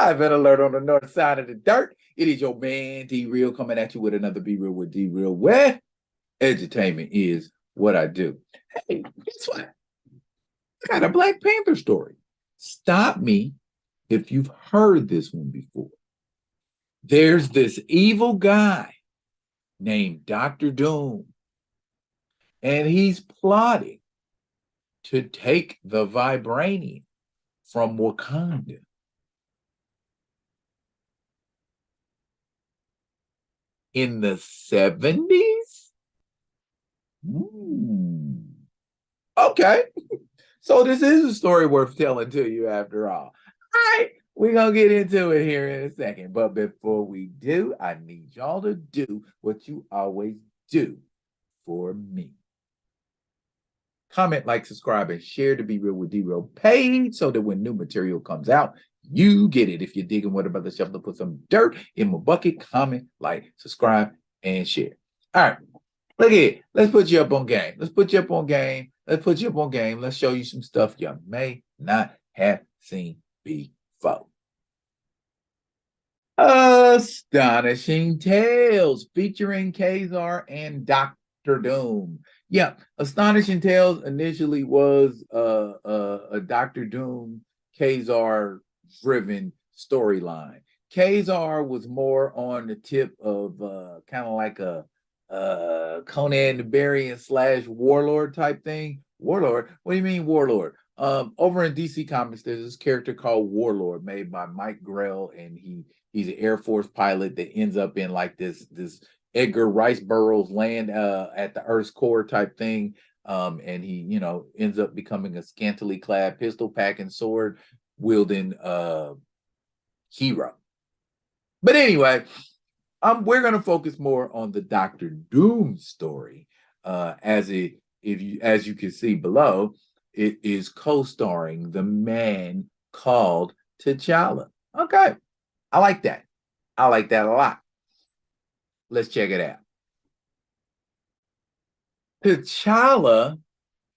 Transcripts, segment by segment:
Live and alert on the north side of the dirt. It is your man D Real coming at you with another Be Real with D Real, where edutainment is what I do. Hey, guess what? I got a Black Panther story. Stop me if you've heard this one before. There's this evil guy named Dr. Doom, and he's plotting to take the Vibranium from Wakanda. In the 70s? Okay. So this is a story worth telling to you after all. All right, we're going to get into it here in a second. But before we do, I need y'all to do what you always do for me. Comment, like, subscribe, and share the Be Real with D-Real page so that when new material comes out, you get it. If you're digging what about the shelf to put some dirt in my bucket, comment, like, subscribe, and share. All right. Look at it. Let's put you up on game. Let's put you up on game. Let's put you up on game. Let's show you some stuff you may not have seen before. Astonishing Tales featuring ka-zar and Dr. Doom. Yeah, Astonishing Tales initially was a Dr. Doom ka-zar driven storyline. ka-zar was more on the tip of kind of like a Conan the Barbarian / Warlord type thing. Warlord? What do you mean Warlord? Over in DC Comics, there's this character called Warlord made by Mike Grell, and he's an Air Force pilot that ends up in like this Edgar Rice Burroughs land at the Earth's core type thing. And he, ends up becoming a scantily clad, pistol packing, sword wielding hero. But anyway, we're going to focus more on the Dr. Doom story, as you can see below. It is co-starring the man called T'Challa. Okay, I like that. I like that a lot. Let's check it out. T'Challa,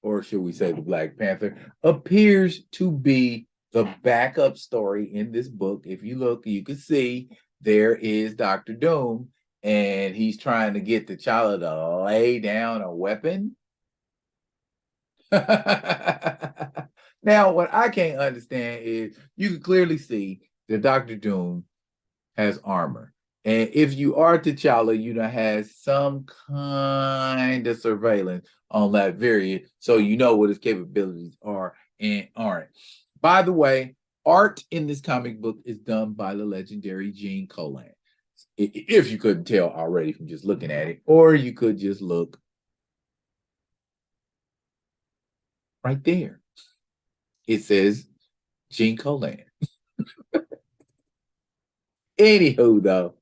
or should we say the Black Panther, appears to be the backup story in this book. If you look, you can see there is Dr. Doom, and he's trying to get T'Challa to lay down a weapon. Now, what I can't understand is you can clearly see that Dr. Doom has armor. And if you are T'Challa, you know, has some kind of surveillance on that variant, so you know what his capabilities are and aren't. By the way, art in this comic book is done by the legendary Gene Colan. If you couldn't tell already from just looking at it, or you could just look right there. It says Gene Colan. Anywho, though,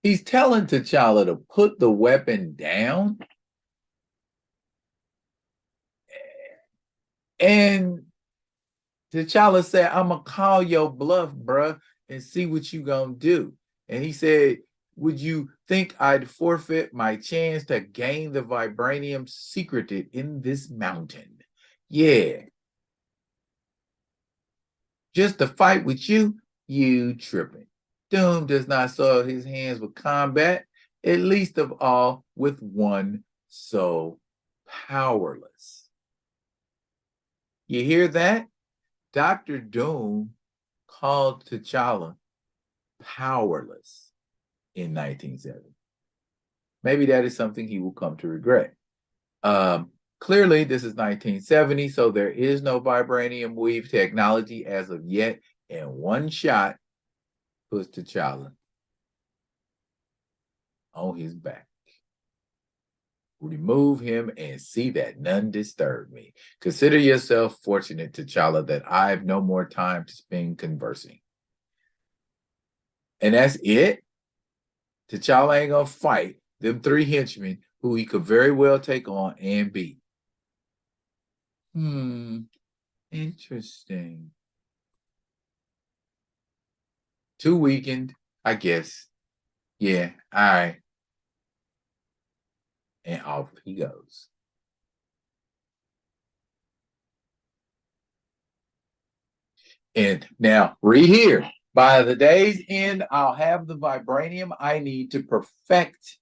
he's telling T'Challa to put the weapon down. And T'Challa said, I'm going to call your bluff, bruh, and see what you going to do. And he said, would you think I'd forfeit my chance to gain the Vibranium secreted in this mountain? Yeah. Just to fight with you, you tripping. Doom does not soil his hands with combat, at least of all with one so powerless. You hear that? Dr. Doom called T'Challa powerless in 1970. Maybe that is something he will come to regret. Clearly, this is 1970, so there is no vibranium weave technology as of yet, and one shot puts T'Challa on his back. Remove him and see that none disturb me. Consider yourself fortunate, T'Challa, that I have no more time to spend conversing. And that's it? T'Challa ain't gonna fight them 3 henchmen who he could very well take on and beat. Interesting. Too weakened, I guess. Yeah, all right. And off he goes. And now read here. By the day's end, I'll have the vibranium I need to perfect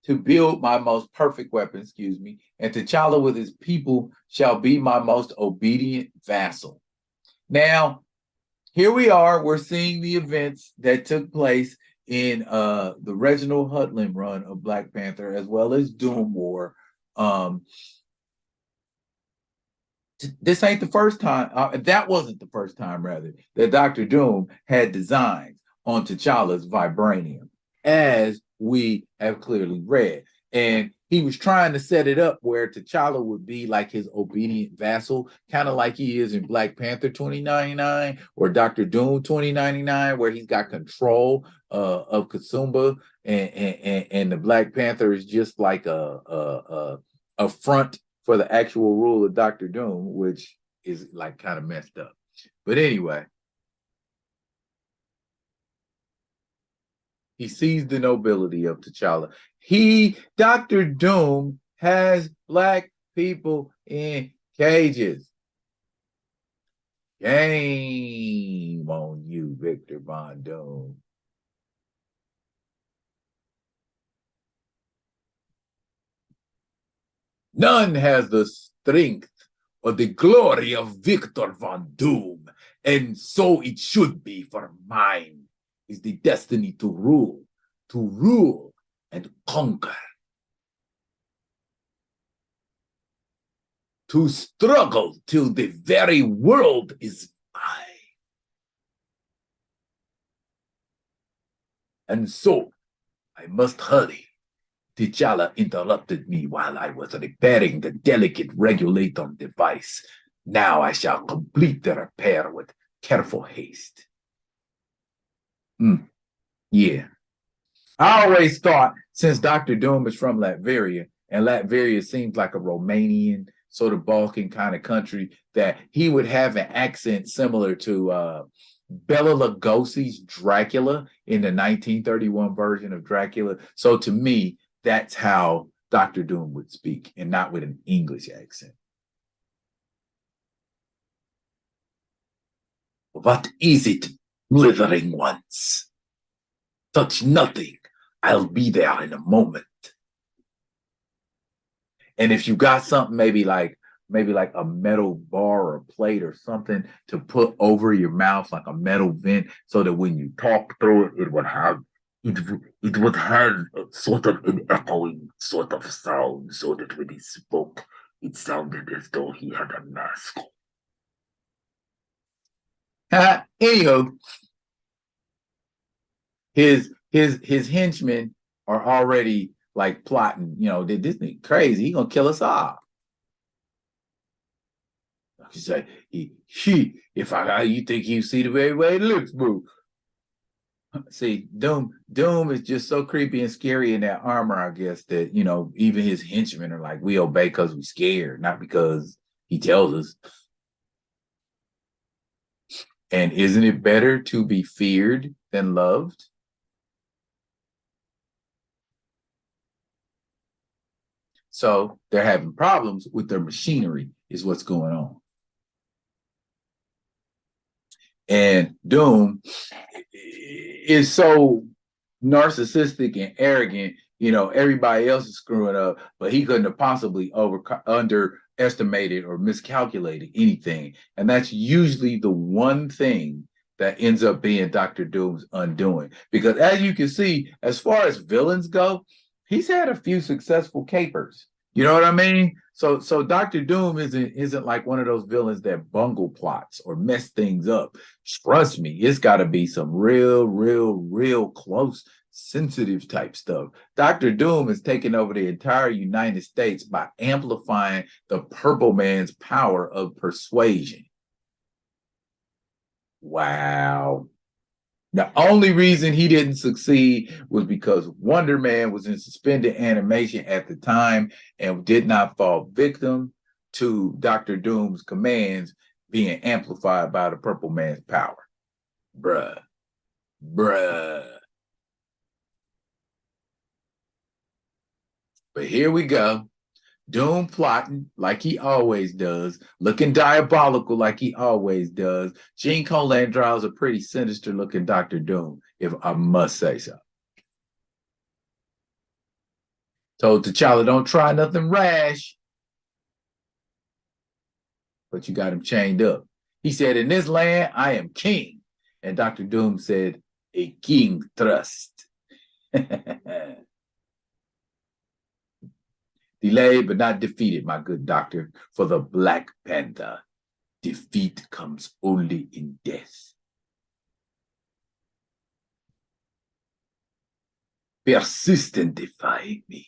to build my most perfect weapon, and T'Challa with his people shall be my most obedient vassal. Now, here we are. We're seeing the events that took place in the Reginald Hudlin run of Black Panther, as well as Doomwar. This ain't the first time, that wasn't the first time, rather, that Dr. Doom had designs on T'Challa's vibranium, as we have clearly read. And he was trying to set it up where T'Challa would be like his obedient vassal, kind of like he is in Black Panther 2099 or Dr. Doom 2099, where he's got control of Kasumba, and the Black Panther is just like a front for the actual rule of Dr. Doom, which is like kind of messed up. But anyway, he sees the nobility of T'Challa. Dr. Doom, has Black people in cages. Game on you, Victor Von Doom. None has the strength or the glory of Victor Von Doom, and so it should be, for mine is the destiny to rule and conquer, to struggle till the very world is mine. And so I must hurry. T'Challa interrupted me while I was repairing the delicate regulator device. Now I shall complete the repair with careful haste. Yeah. I always thought, since Dr. Doom is from Latveria, and Latveria seems like a Romanian, sort of Balkan kind of country, that he would have an accent similar to Bela Lugosi's Dracula in the 1931 version of Dracula. So to me, that's how Dr. Doom would speak, and not with an English accent. What is it, blithering ones? Touch nothing. I'll be there in a moment. And if you got something, maybe like a metal bar or plate or something to put over your mouth, like a metal vent, so that when you talk through it, it would have sort of an echoing sort of sound, so that when he spoke, it sounded as though he had a mask. Anywho, his henchmen are already like plotting, this nigga crazy, he gonna kill us all. He said, if you think you see the very way it looks, boo. See, Doom is just so creepy and scary in that armor, I guess, that, even his henchmen are like, we obey because we're scared, not because he tells us. And isn't it better to be feared than loved? So they're having problems with their machinery, is what's going on. And Doom is so narcissistic and arrogant, everybody else is screwing up, but he couldn't have possibly underestimated or miscalculated anything. And that's usually the one thing that ends up being Dr. Doom's undoing. Because as you can see, as far as villains go, he's had a few successful capers. You know what I mean? So Dr. Doom isn't like one of those villains that bungle plots or mess things up. Trust me, it's got to be some real close, sensitive type stuff. Dr. Doom is taking over the entire United States by amplifying the Purple Man's power of persuasion. Wow. The only reason he didn't succeed was because Wonder Man was in suspended animation at the time and did not fall victim to Dr. Doom's commands being amplified by the Purple Man's power. Bruh. But here we go. Doom plotting like he always does, looking diabolical like he always does. Gene Colan draws a pretty sinister looking Dr. Doom, if I must say so. Told T'Challa, don't try nothing rash. But you got him chained up. He said, in this land, I am king. And Dr. Doom said, a king trust. Delayed but not defeated, my good doctor. For the Black Panther, defeat comes only in death. Persist in defying me,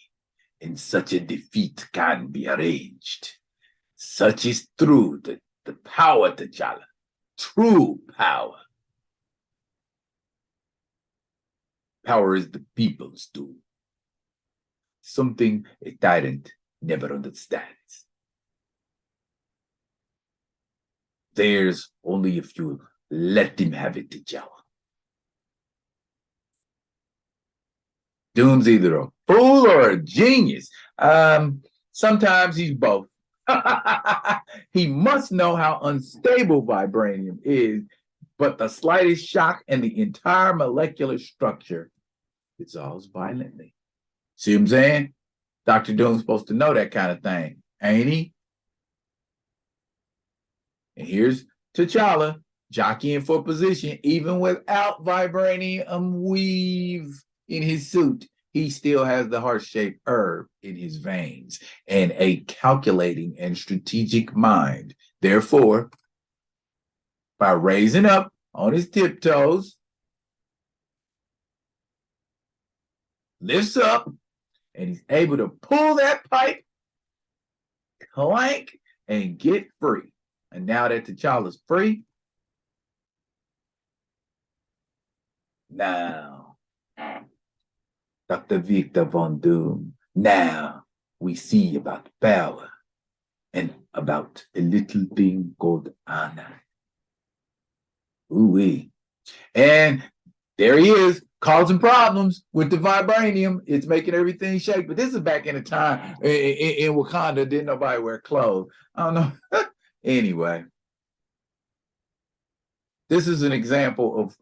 and such a defeat can be arranged. Such is true the power, T'Challa. True power. Power is the people's doom. Something a tyrant never understands. There's only if you let him have it, T'Challa. Doom's either a fool or a genius. Sometimes he's both. He must know how unstable vibranium is, but the slightest shock and the entire molecular structure dissolves violently. See what I'm saying? Dr. Doom's supposed to know that kind of thing, ain't he? And here's T'Challa jockeying for position, even without vibranium weave in his suit. He still has the heart-shaped herb in his veins and a calculating and strategic mind. Therefore, by raising up on his tiptoes, lifts up, and he's able to pull that pipe, clank, and get free. And now that T'Challa's free, now, Dr. Victor Von Doom, now we see about power and about a little thing called honor. Ooh-wee. And there he is, causing problems with the vibranium. It's making everything shake. But this is back in a time in Wakanda, didn't nobody wear clothes. I don't know. Anyway, this is an example of,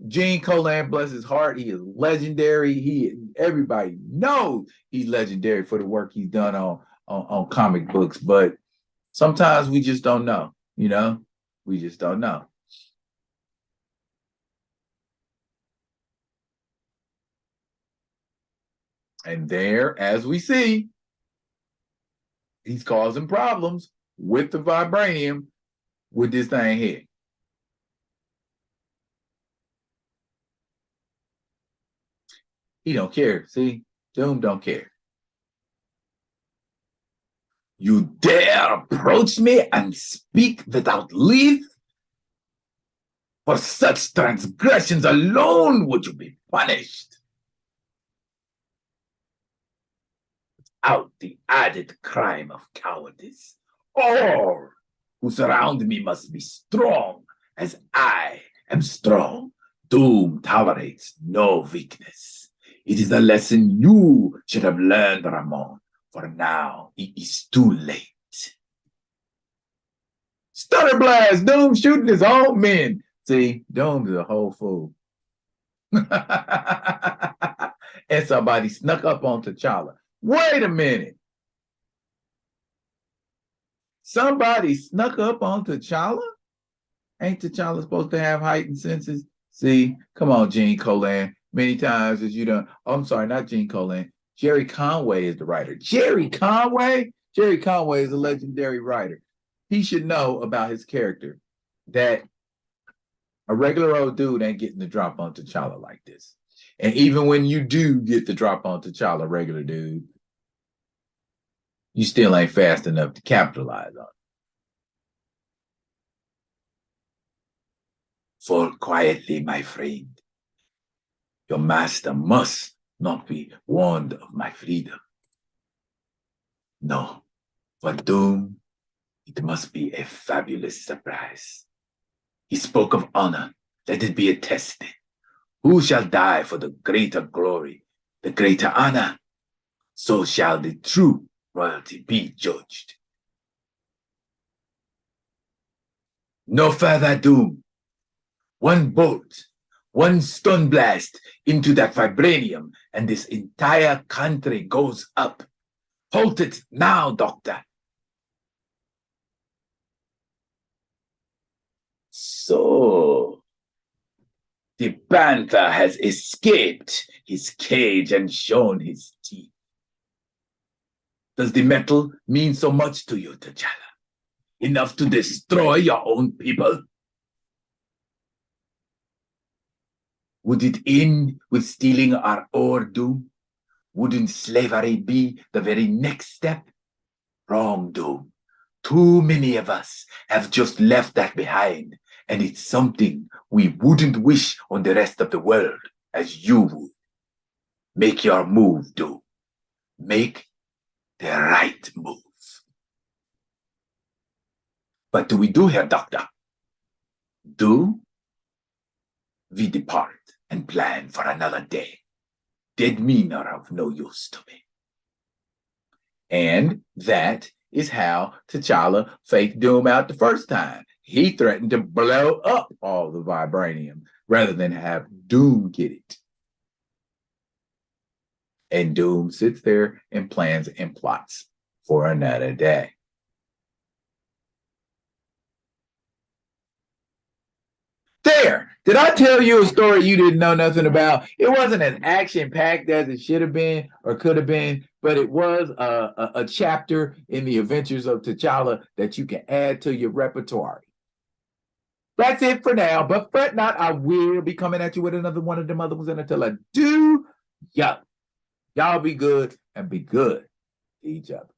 Gene Colan, bless his heart, he is legendary. Everybody knows he's legendary for the work he's done on comic books. But sometimes we just don't know, we just don't know. And there, as we see, he's causing problems with the vibranium with this thing here. He don't care. See, Doom don't care. You dare approach me and speak without leave? For such transgressions alone would you be punished. Without the added crime of cowardice. All who surround me must be strong, as I am strong. Doom tolerates no weakness. It is a lesson you should have learned, Ramon, for now it is too late. Stutter blast, Doom shooting his own men. See, Doom's a whole fool. And somebody snuck up on T'Challa. Wait a minute. Somebody snuck up on T'Challa? Ain't T'Challa supposed to have heightened senses? See, come on, Gene Colan. Many times as you done. Oh, I'm sorry, not Gene Colan. Jerry Conway is the writer. Jerry Conway? Jerry Conway is a legendary writer. He should know about his character, that a regular old dude ain't getting the drop on T'Challa like this. And even when you do get the drop on T'Challa, regular dude, you still ain't fast enough to capitalize on it. Fall quietly, my friend. Your master must not be warned of my freedom. No, for Doom, it must be a fabulous surprise. He spoke of honor. Let it be a testing. Who shall die for the greater glory, the greater honor? so shall the true royalty be judged. No further doom. One bolt, one stun blast into that vibranium, and this entire country goes up. Halt it now, Doctor. So, the panther has escaped his cage and shown his teeth. Does the metal mean so much to you, T'Challa? Enough to destroy your own people? Would it end with stealing our ore, Doom? Wouldn't slavery be the very next step? Wrong, Doom. Too many of us have just left that behind, and it's something we wouldn't wish on the rest of the world as you would. Make your move, Doom. Make the right move. What do we do here, Doctor? Do we depart and plan for another day? Dead men are of no use to me. And that is how T'Challa faked Doom out the first time. He threatened to blow up all the vibranium rather than have Doom get it. And Doom sits there and plans and plots for another day. There! Did I tell you a story you didn't know nothing about? It wasn't as action-packed as it should have been or could have been, but it was a chapter in the adventures of T'Challa that you can add to your repertoire. That's it for now, but fret not, I will be coming at you with another one of them other ones, and until I do, y'all be good and be good to each other.